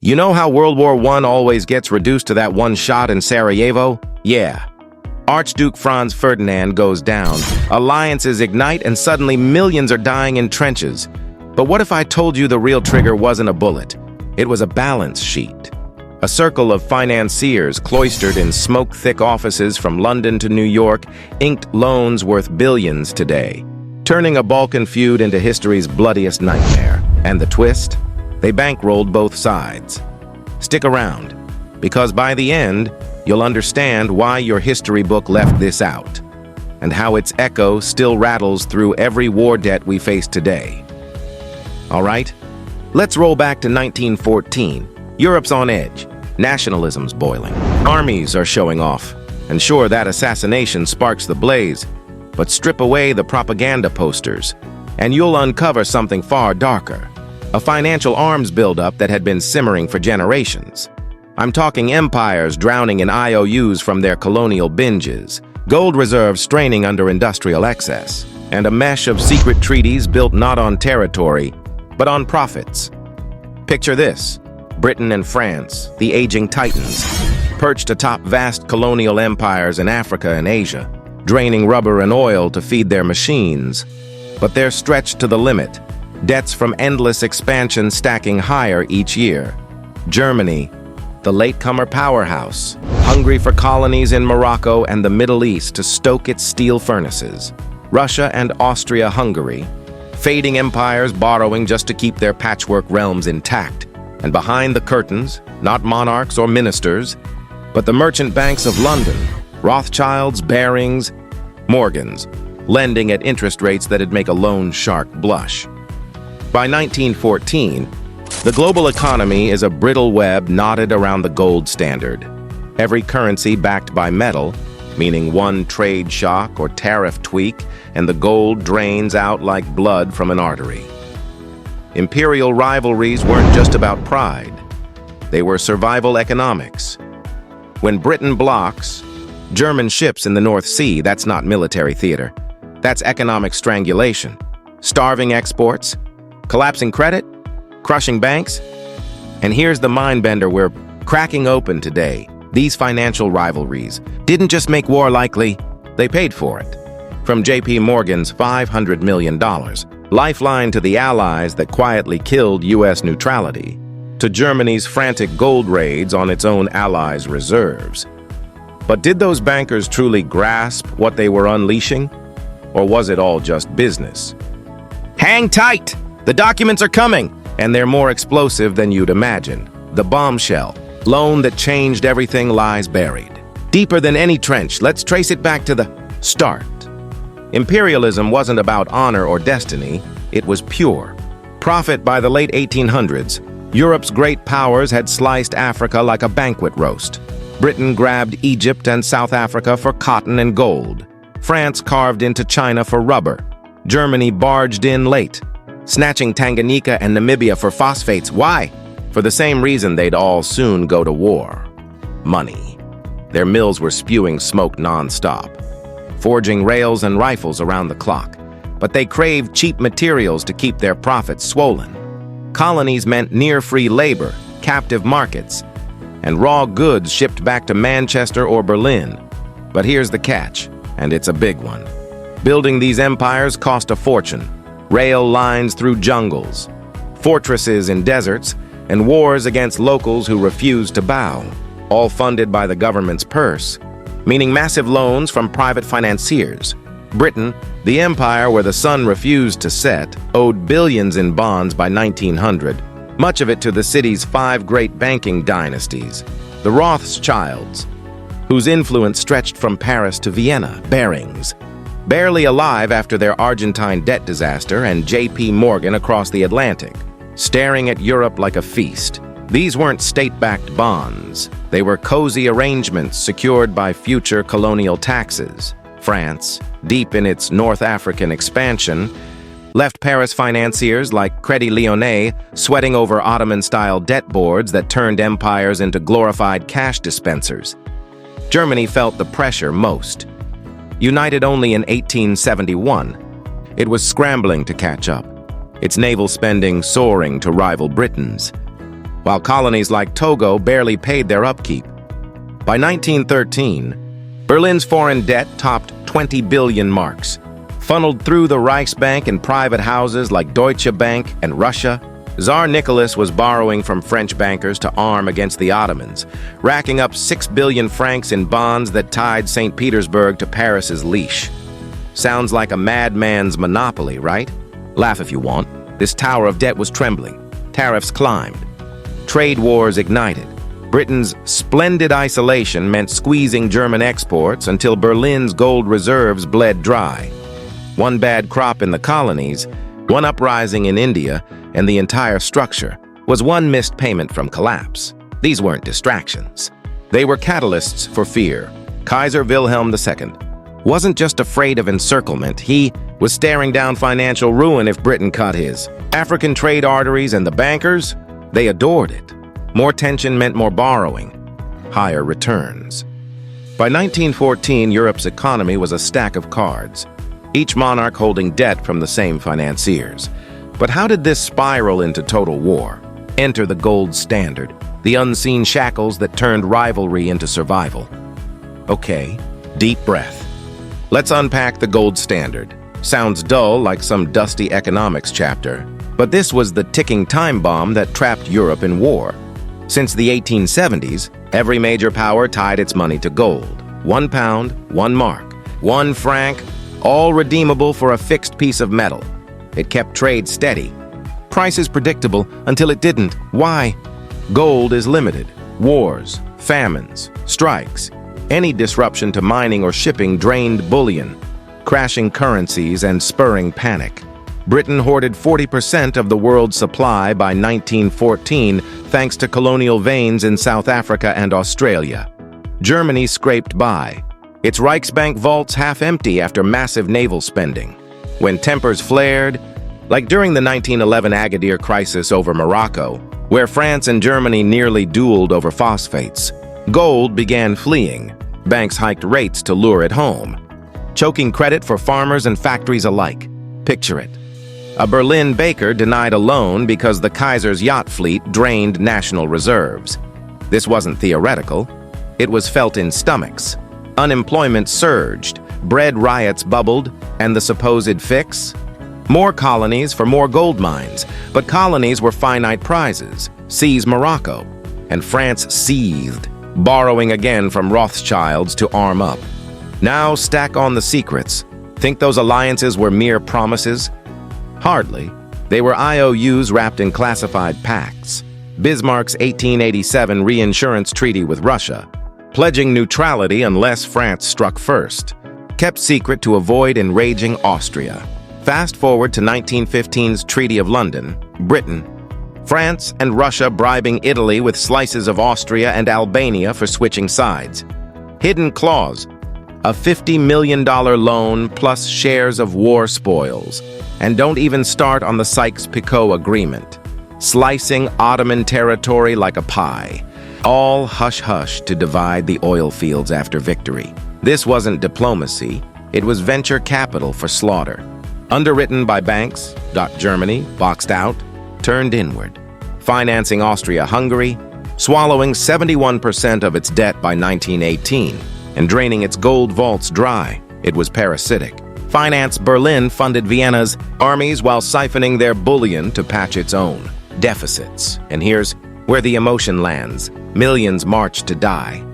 You know how World War I always gets reduced to that one shot in Sarajevo? Yeah. Archduke Franz Ferdinand goes down, alliances ignite, and suddenly millions are dying in trenches. But what if I told you the real trigger wasn't a bullet? It was a balance sheet. A circle of financiers cloistered in smoke-thick offices from London to New York inked loans worth billions today, turning a Balkan feud into history's bloodiest nightmare. And the twist? They bankrolled both sides. Stick around, because by the end, you'll understand why your history book left this out, and how its echo still rattles through every war debt we face today. All right? Let's roll back to 1914. Europe's on edge. Nationalism's boiling. Armies are showing off. And sure, that assassination sparks the blaze, but strip away the propaganda posters, and you'll uncover something far darker. A financial arms buildup that had been simmering for generations. I'm talking empires drowning in IOUs from their colonial binges, gold reserves straining under industrial excess, and a mesh of secret treaties built not on territory, but on profits. Picture this: Britain and France, the aging titans, perched atop vast colonial empires in Africa and Asia, draining rubber and oil to feed their machines. But they're stretched to the limit, debts from endless expansion stacking higher each year. Germany, the latecomer powerhouse, hungry for colonies in Morocco and the Middle East to stoke its steel furnaces. Russia and Austria-Hungary, fading empires borrowing just to keep their patchwork realms intact. And behind the curtains, not monarchs or ministers, but the merchant banks of London, Rothschilds, Barings, Morgans, lending at interest rates that'd make a loan shark blush. By 1914, the global economy is a brittle web knotted around the gold standard. Every currency backed by metal, meaning one trade shock or tariff tweak, and the gold drains out like blood from an artery. Imperial rivalries weren't just about pride. They were survival economics. When Britain blocks, German ships in the North Sea, that's not military theater. That's economic strangulation. Starving exports, collapsing credit, crushing banks. And here's the mind-bender we're cracking open today. These financial rivalries didn't just make war likely, they paid for it. From J.P. Morgan's $500 million, lifeline to the Allies that quietly killed U.S. neutrality, to Germany's frantic gold raids on its own allies' reserves. But did those bankers truly grasp what they were unleashing? Or was it all just business? Hang tight! The documents are coming! And they're more explosive than you'd imagine. The bombshell, loan that changed everything, lies buried. Deeper than any trench, let's trace it back to the start. Imperialism wasn't about honor or destiny, it was pure. Profit. By the late 1800s, Europe's great powers had sliced Africa like a banquet roast. Britain grabbed Egypt and South Africa for cotton and gold. France carved into China for rubber. Germany barged in late, snatching Tanganyika and Namibia for phosphates. Why? For the same reason they'd all soon go to war. Money. Their mills were spewing smoke non-stop, forging rails and rifles around the clock. But they craved cheap materials to keep their profits swollen. Colonies meant near-free labor, captive markets, and raw goods shipped back to Manchester or Berlin. But here's the catch, and it's a big one. Building these empires cost a fortune. Rail lines through jungles, fortresses in deserts, and wars against locals who refused to bow, all funded by the government's purse, meaning massive loans from private financiers. Britain, the empire where the sun refused to set, owed billions in bonds by 1900, much of it to the city's 5 great banking dynasties. The Rothschilds, whose influence stretched from Paris to Vienna. Barings, barely alive after their Argentine debt disaster, and J.P. Morgan across the Atlantic, staring at Europe like a feast. These weren't state-backed bonds. They were cozy arrangements secured by future colonial taxes. France, deep in its North African expansion, left Paris financiers like Crédit Lyonnais sweating over Ottoman-style debt boards that turned empires into glorified cash dispensers. Germany felt the pressure most. United only in 1871, it was scrambling to catch up, its naval spending soaring to rival Britain's. while colonies like Togo barely paid their upkeep. By 1913, Berlin's foreign debt topped 20 billion marks. Funneled through the Reichsbank and private houses like Deutsche Bank and Russia, Tsar Nicholas was borrowing from French bankers to arm against the Ottomans, racking up 6 billion francs in bonds that tied St. Petersburg to Paris's leash. Sounds like a madman's monopoly, right? Laugh if you want. This tower of debt was trembling. Tariffs climbed. Trade wars ignited. Britain's splendid isolation meant squeezing German exports until Berlin's gold reserves bled dry. One bad crop in the colonies, one uprising in India, and the entire structure was one missed payment from collapse. These weren't distractions. They were catalysts for fear. Kaiser Wilhelm II wasn't just afraid of encirclement, he was staring down financial ruin if Britain cut his. African trade arteries and the bankers, they adored it. More tension meant more borrowing, higher returns. By 1914, Europe's economy was a stack of cards, each monarch holding debt from the same financiers. But how did this spiral into total war? Enter the gold standard, the unseen shackles that turned rivalry into survival. Okay, deep breath. Let's unpack the gold standard. Sounds dull, like some dusty economics chapter, but this was the ticking time bomb that trapped Europe in war. Since the 1870s, every major power tied its money to gold. 1 pound, 1 mark, 1 franc, all redeemable for a fixed piece of metal. It kept trade steady. Prices predictable until it didn't. Why? Gold is limited. Wars, famines, strikes. Any disruption to mining or shipping drained bullion, crashing currencies and spurring panic. Britain hoarded 40% of the world's supply by 1914 thanks to colonial veins in South Africa and Australia. Germany scraped by, its Reichsbank vaults half empty after massive naval spending. When tempers flared, like during the 1911 Agadir crisis over Morocco, where France and Germany nearly dueled over phosphates, gold began fleeing. Banks hiked rates to lure it home, choking credit for farmers and factories alike. Picture it. A Berlin baker denied a loan because the Kaiser's yacht fleet drained national reserves. This wasn't theoretical. It was felt in stomachs. Unemployment surged, bread riots bubbled, and the supposed fix? More colonies for more gold mines, but colonies were finite prizes. Seize Morocco. And France seethed, borrowing again from Rothschilds to arm up. Now stack on the secrets. Think those alliances were mere promises? Hardly. They were IOUs wrapped in classified pacts. Bismarck's 1887 reinsurance treaty with Russia, pledging neutrality unless France struck first, kept secret to avoid enraging Austria. Fast forward to 1915's Treaty of London, Britain, France and Russia bribing Italy with slices of Austria and Albania for switching sides. Hidden clause, a $50 million loan plus shares of war spoils. And don't even start on the Sykes-Picot Agreement, slicing Ottoman territory like a pie. All hush-hush to divide the oil fields after victory. This wasn't diplomacy, it was venture capital for slaughter. Underwritten by banks, Germany, boxed out, turned inward. Financing Austria-Hungary, swallowing 71% of its debt by 1918, and draining its gold vaults dry. It was parasitic. Finance Berlin funded Vienna's armies while siphoning their bullion to patch its own deficits. And here's where the emotion lands. Millions marched to die.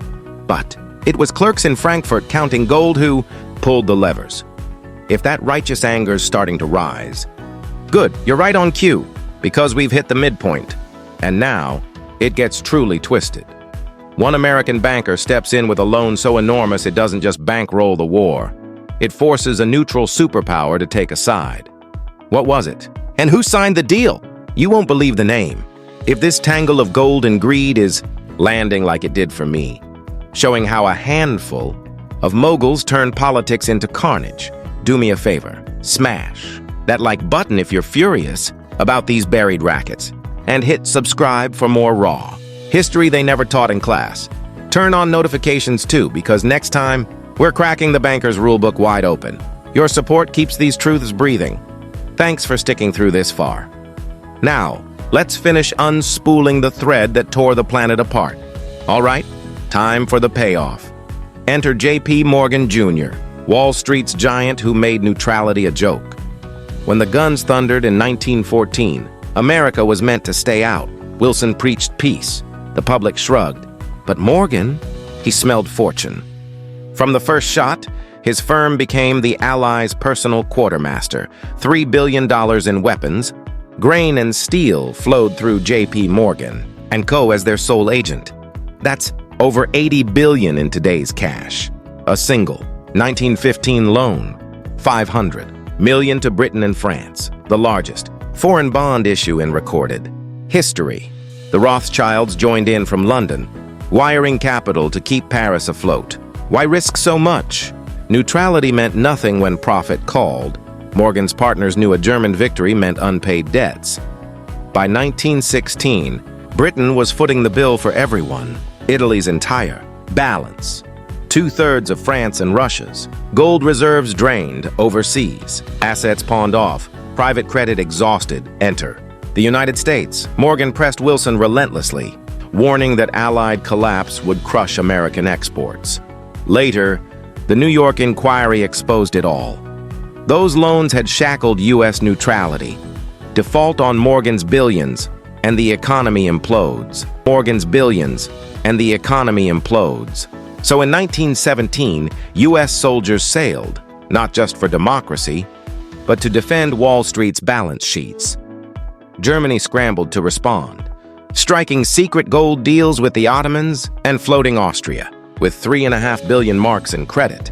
But it was clerks in Frankfurt counting gold who pulled the levers. If that righteous anger's starting to rise, good, you're right on cue, because we've hit the midpoint. And now, it gets truly twisted. One American banker steps in with a loan so enormous it doesn't just bankroll the war. It forces a neutral superpower to take a side. What was it? And who signed the deal? You won't believe the name. If this tangle of gold and greed is landing like it did for me, showing how a handful of moguls turn politics into carnage, do me a favor, smash that like button if you're furious about these buried rackets, and hit subscribe for more raw history they never taught in class. Turn on notifications too, because next time, we're cracking the banker's rulebook wide open. Your support keeps these truths breathing. Thanks for sticking through this far. Now, Let's finish unspooling the thread that tore the planet apart. All right, time for the payoff. Enter J.P. Morgan Jr., Wall Street's giant who made neutrality a joke. When the guns thundered in 1914, America was meant to stay out. Wilson preached peace. The public shrugged. But Morgan, he smelled fortune. From the first shot, his firm became the Allies' personal quartermaster. $3 billion in weapons. Grain and steel flowed through J.P. Morgan and Co. as their sole agent. That's over $80 billion in today's cash. A single 1915 loan, $500 million to Britain and France, the largest foreign bond issue in recorded history. The Rothschilds joined in from London, wiring capital to keep Paris afloat. Why risk so much? Neutrality meant nothing when profit called. Morgan's partners knew a German victory meant unpaid debts. By 1916, Britain was footing the bill for everyone. Italy's entire balance. 2/3 of France and Russia's. Gold reserves drained overseas. Assets pawned off. Private credit exhausted. Enter the United States. Morgan pressed Wilson relentlessly, warning that Allied collapse would crush American exports. Later, the New York inquiry exposed it all. Those loans had shackled U.S. neutrality. Default on Morgan's billions, and the economy implodes. Morgan's billions, and the economy implodes. So in 1917, U.S. soldiers sailed, not just for democracy, but to defend Wall Street's balance sheets. Germany scrambled to respond, striking secret gold deals with the Ottomans and floating Austria, with 3.5 billion marks in credit.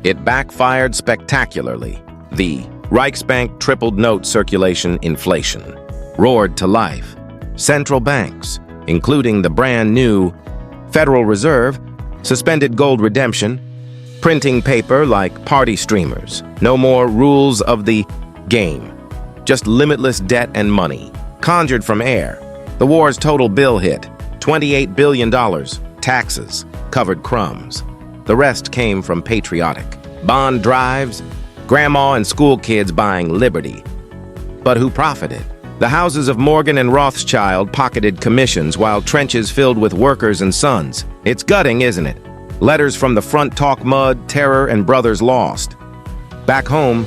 It backfired spectacularly. The Reichsbank tripled note circulation inflation roared to life. Central banks, including the brand new Federal Reserve, suspended gold redemption, printing paper like party streamers. No more rules of the game, just limitless debt and money, conjured from air. The war's total bill hit $28 billion. Taxes covered crumbs. The rest came from patriotic bond drives, grandma and school kids buying liberty. But who profited? The houses of Morgan and Rothschild pocketed commissions while trenches filled with workers and sons. It's gutting, isn't it? Letters from the front talk mud, terror, and brothers lost. Back home,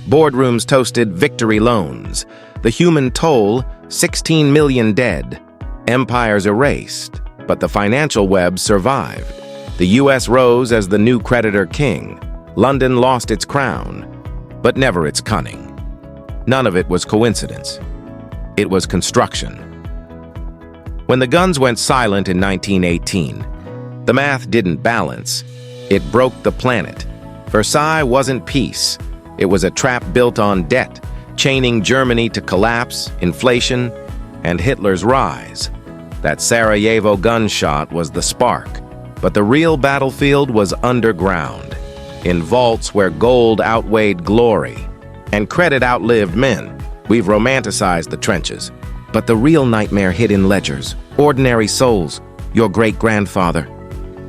boardrooms toasted victory loans. The human toll, 16 million dead. Empires erased, but the financial web survived. The U.S. rose as the new creditor king. London lost its crown, but never its cunning. None of it was coincidence. It was construction. When the guns went silent in 1918, the math didn't balance. It broke the planet. Versailles wasn't peace. It was a trap built on debt, chaining Germany to collapse, inflation, and Hitler's rise. That Sarajevo gunshot was the spark, but the real battlefield was underground, in vaults where gold outweighed glory, and credit outlived men. We've romanticized the trenches, but the real nightmare hid in ledgers, ordinary souls, your great-grandfather,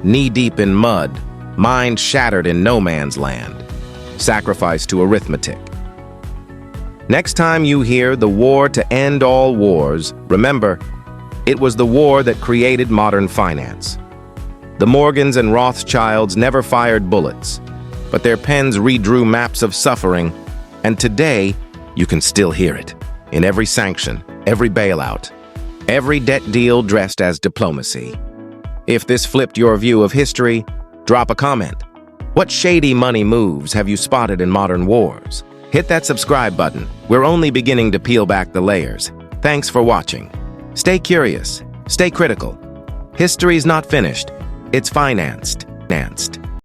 knee-deep in mud, mind shattered in no man's land, sacrificed to arithmetic. Next time you hear the war to end all wars, remember, it was the war that created modern finance. The Morgans and Rothschilds never fired bullets, but their pens redrew maps of suffering, and today, you can still hear it in every sanction, every bailout, every debt deal dressed as diplomacy. If this flipped your view of history, drop a comment. What shady money moves have you spotted in modern wars? Hit that subscribe button. We're only beginning to peel back the layers. Thanks for watching. Stay curious, stay critical. History's not finished, it's financed.